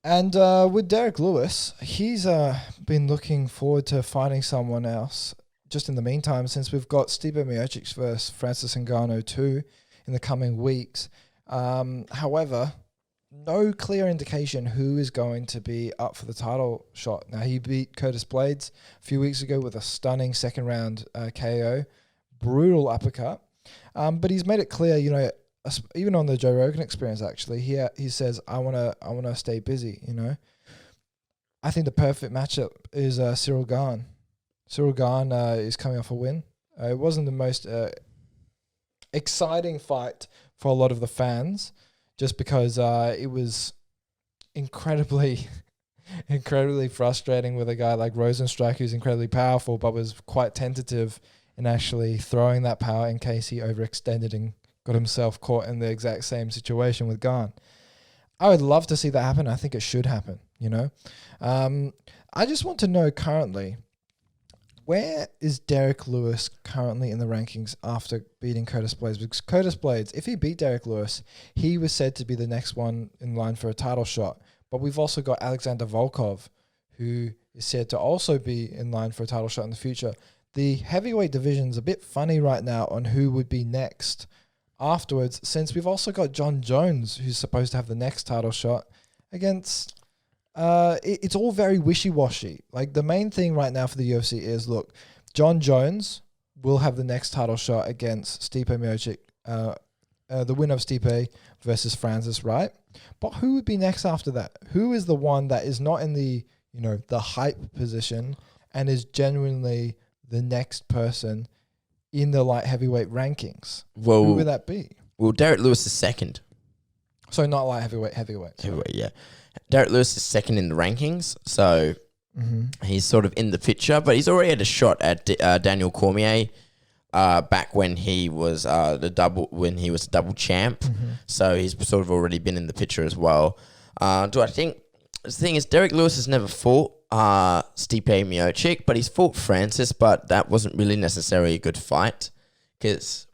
And with Derrick Lewis, he's been looking forward to fighting someone else just in the meantime, since we've got Stipe Miocic versus Francis Ngannou 2 in the coming weeks. However, no clear indication who is going to be up for the title shot. Now, he beat Curtis Blades a few weeks ago with a stunning second round KO, brutal uppercut. But he's made it clear, even on the Joe Rogan Experience, actually, he says, I wanna stay busy. I think the perfect matchup is Ciryl Gane. Ciryl Gane is coming off a win. It wasn't the most exciting fight for a lot of the fans, just because it was incredibly frustrating with a guy like Rosenstrike, who's incredibly powerful, but was quite tentative in actually throwing that power in case he overextended and got himself caught in the exact same situation with Gane. I would love to see that happen. I think it should happen, I just want to know currently, where is Derrick Lewis currently in the rankings after beating Curtis Blades? Because Curtis Blades, if he beat Derrick Lewis, he was said to be the next one in line for a title shot. But we've also got Alexander Volkov, who is said to also be in line for a title shot in the future. The heavyweight division's a bit funny right now on who would be next afterwards, since we've also got John Jones, who's supposed to have the next title shot against... it's all very wishy-washy. Like, the main thing right now for the UFC is, look, John Jones will have the next title shot against Stipe Miocic, the winner of Stipe versus Francis, right? But who would be next after that? Who is the one that is not in the, the hype position and is genuinely the next person in the light heavyweight rankings? Well, who would that be? Well, Derrick Lewis is second. So not light heavyweight. Heavyweight, yeah. Derrick Lewis is second in the rankings, so he's sort of in the picture, but he's already had a shot at Daniel Cormier back when he was a double champ. So he's sort of already been in the picture as well. Do I think the thing is, Derrick Lewis has never fought Stipe Miocic, but he's fought Francis, but that wasn't really necessarily a good fight because.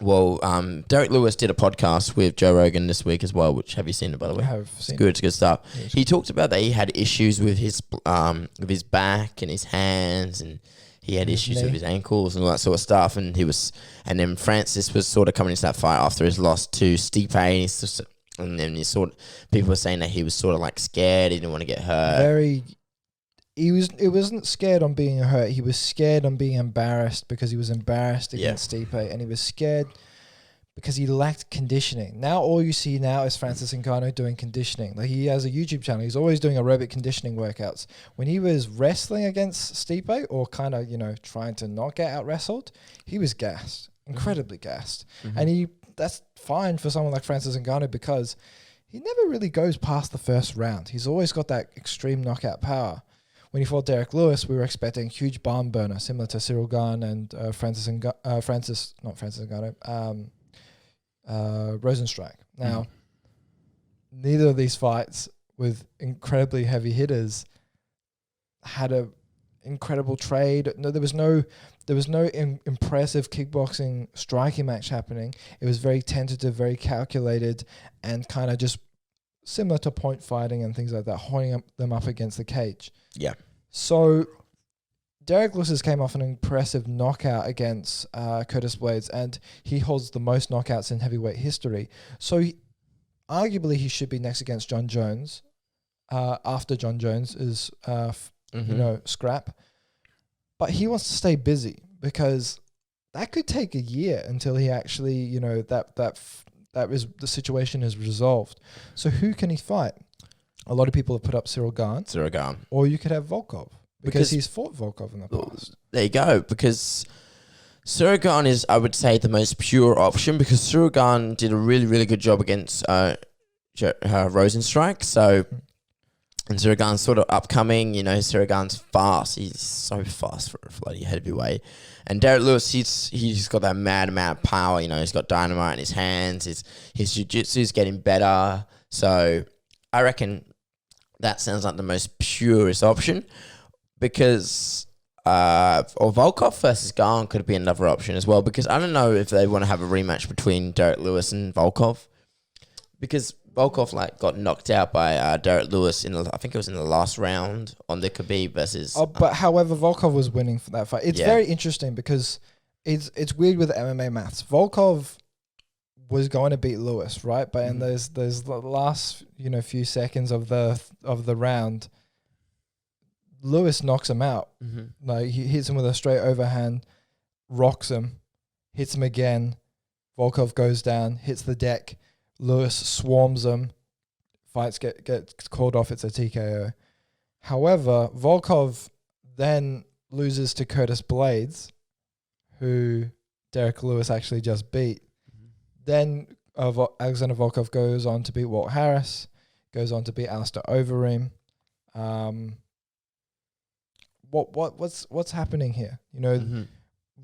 Well, Derrick Lewis did a podcast with Joe Rogan this week as well, which have you seen it, by the way? I have seen it. It's good stuff. Yes. He talked about that he had issues with his back and his hands, and he had issues with his ankles and all that sort of stuff. And then Francis was sort of coming into that fight after his loss to Stipe, and then people were saying that he was sort of like scared, he didn't want to get hurt. It wasn't scared on being hurt. He was scared on being embarrassed because he was embarrassed against Stipe, and he was scared because he lacked conditioning. Now all you see now is Francis Ngannou doing conditioning. Like, he has a YouTube channel. He's always doing aerobic conditioning workouts. When he was wrestling against Stipe, or kind of, trying to not get out wrestled, he was gassed, incredibly gassed. And that's fine for someone like Francis Ngannou because he never really goes past the first round. He's always got that extreme knockout power. When he fought Derrick Lewis, we were expecting a huge barn burner, similar to Ciryl Gane and Rosenstrike. Now, neither of these fights with incredibly heavy hitters had a incredible trade. No, there was no impressive kickboxing striking match happening. It was very tentative, very calculated, and kind of just similar to point fighting and things like that, holding them up against the cage. Yeah. So Derrick Lewis came off an impressive knockout against Curtis Blades, and he holds the most knockouts in heavyweight history. So arguably he should be next against John Jones after John Jones is, scrap. But he wants to stay busy because that could take a year until he actually, the situation is resolved. So who can he fight? A lot of people have put up Ciryl Gane. Or you could have Volkov. Because he's fought Volkov in the past. There you go. Because Ciryl Gane is, I would say, the most pure option, because Ciryl Gane did a really, really good job against Rosenstrike. So, and Ciryl Gane's sort of upcoming. Ciryl Gane's fast. He's so fast for a bloody heavyweight. And Derrick Lewis, he's got that mad amount of power. He's got dynamite in his hands. His jiu-jitsu's getting better. So I reckon that sounds like the most purest option, because or Volkov versus Gane could be another option as well, because I don't know if they want to have a rematch between Derrick Lewis and Volkov, because Volkov got knocked out by Derrick Lewis I think it was in the last round on the Khabib versus. But however, Volkov was winning for that fight. It's very interesting because it's weird with MMA maths. Volkov was going to beat Lewis, right? But in those the last few seconds of the round, Lewis knocks him out. Like he hits him with a straight overhand, rocks him, hits him again. Volkov goes down, hits the deck. Lewis swarms him. Fights get called off. It's a TKO. However, Volkov then loses to Curtis Blades, who Derrick Lewis actually just beat. Then Alexander Volkov goes on to beat Walt Harris, goes on to beat Alistair Overeem. What's happening here?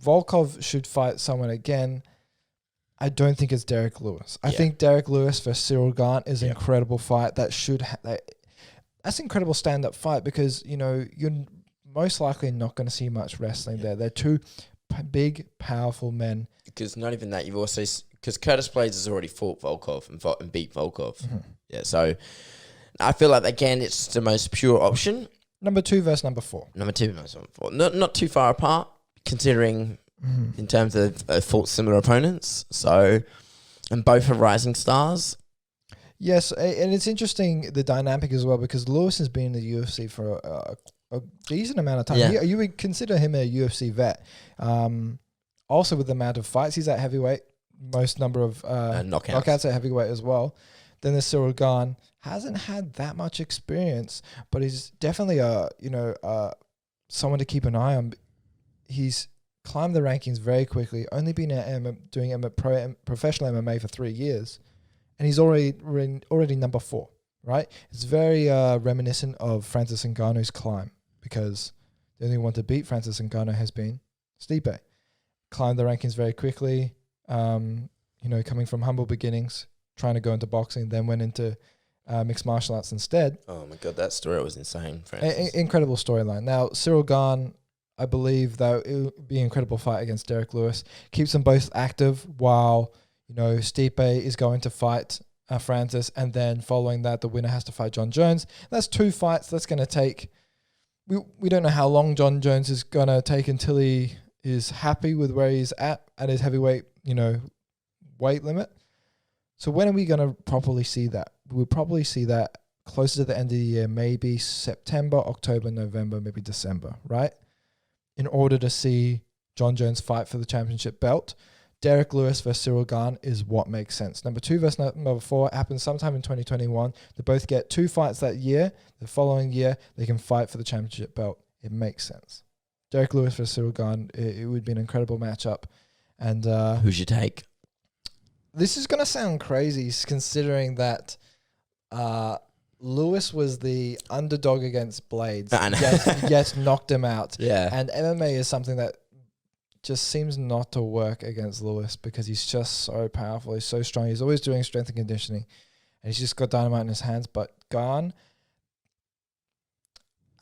Volkov should fight someone again. I don't think it's Derrick Lewis. I think Derrick Lewis versus Ciryl Gane is an incredible fight. That's an incredible stand-up fight because, you're most likely not going to see much wrestling there. They're two big, powerful men. Because not even that, you've also... Because Curtis Blades has already fought Volkov and beat Volkov. Yeah, so I feel like, again, it's the most pure option. Number 2 versus number 4. Number 2 versus number 4. Not too far apart, considering... in terms of fought similar opponents. So, and both are rising stars. Yes, and it's interesting, the dynamic as well, because Lewis has been in the UFC for a decent amount of time. Yeah. You would consider him a UFC vet. Also with the amount of fights, he's at heavyweight, most number of knockouts at heavyweight as well. Then there's Ciryl Gane. Hasn't had that much experience, but he's definitely someone to keep an eye on. He's climbed the rankings very quickly, only been doing professional MMA for 3 years, and he's already number 4, right? It's very reminiscent of Francis Ngannou's climb, because the only one to beat Francis Ngannou has been Stipe. Climbed the rankings very quickly, coming from humble beginnings, trying to go into boxing, then went into mixed martial arts instead. Oh my God, that story was insane, Incredible storyline. Now, Ciryl Gane, I believe that it would be an incredible fight against Derrick Lewis. Keeps them both active while, Stipe is going to fight Francis, and then following that, the winner has to fight John Jones. That's 2 fights. That's going to take... We don't know how long John Jones is going to take until he is happy with where he's at his heavyweight, weight limit. So when are we going to properly see that? We'll probably see that closer to the end of the year, maybe September, October, November, maybe December, right? In order to see John Jones fight for the championship belt. Derrick Lewis versus Ciryl Gane is what makes sense. Number 2 versus number 4 happens sometime in 2021. They both get 2 fights that year. The following year, they can fight for the championship belt. It makes sense. Derrick Lewis versus Ciryl Gane, it would be an incredible matchup. And who's your take? This is going to sound crazy, considering that Lewis was the underdog against Blades, yet knocked him out. Yeah. And MMA is something that just seems not to work against Lewis because he's just so powerful. He's so strong. He's always doing strength and conditioning, and he's just got dynamite in his hands. But Gane,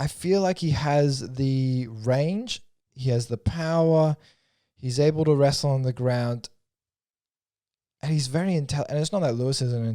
I feel like he has the range. He has the power. He's able to wrestle on the ground. And he's very intelligent. And it's not that Lewis isn't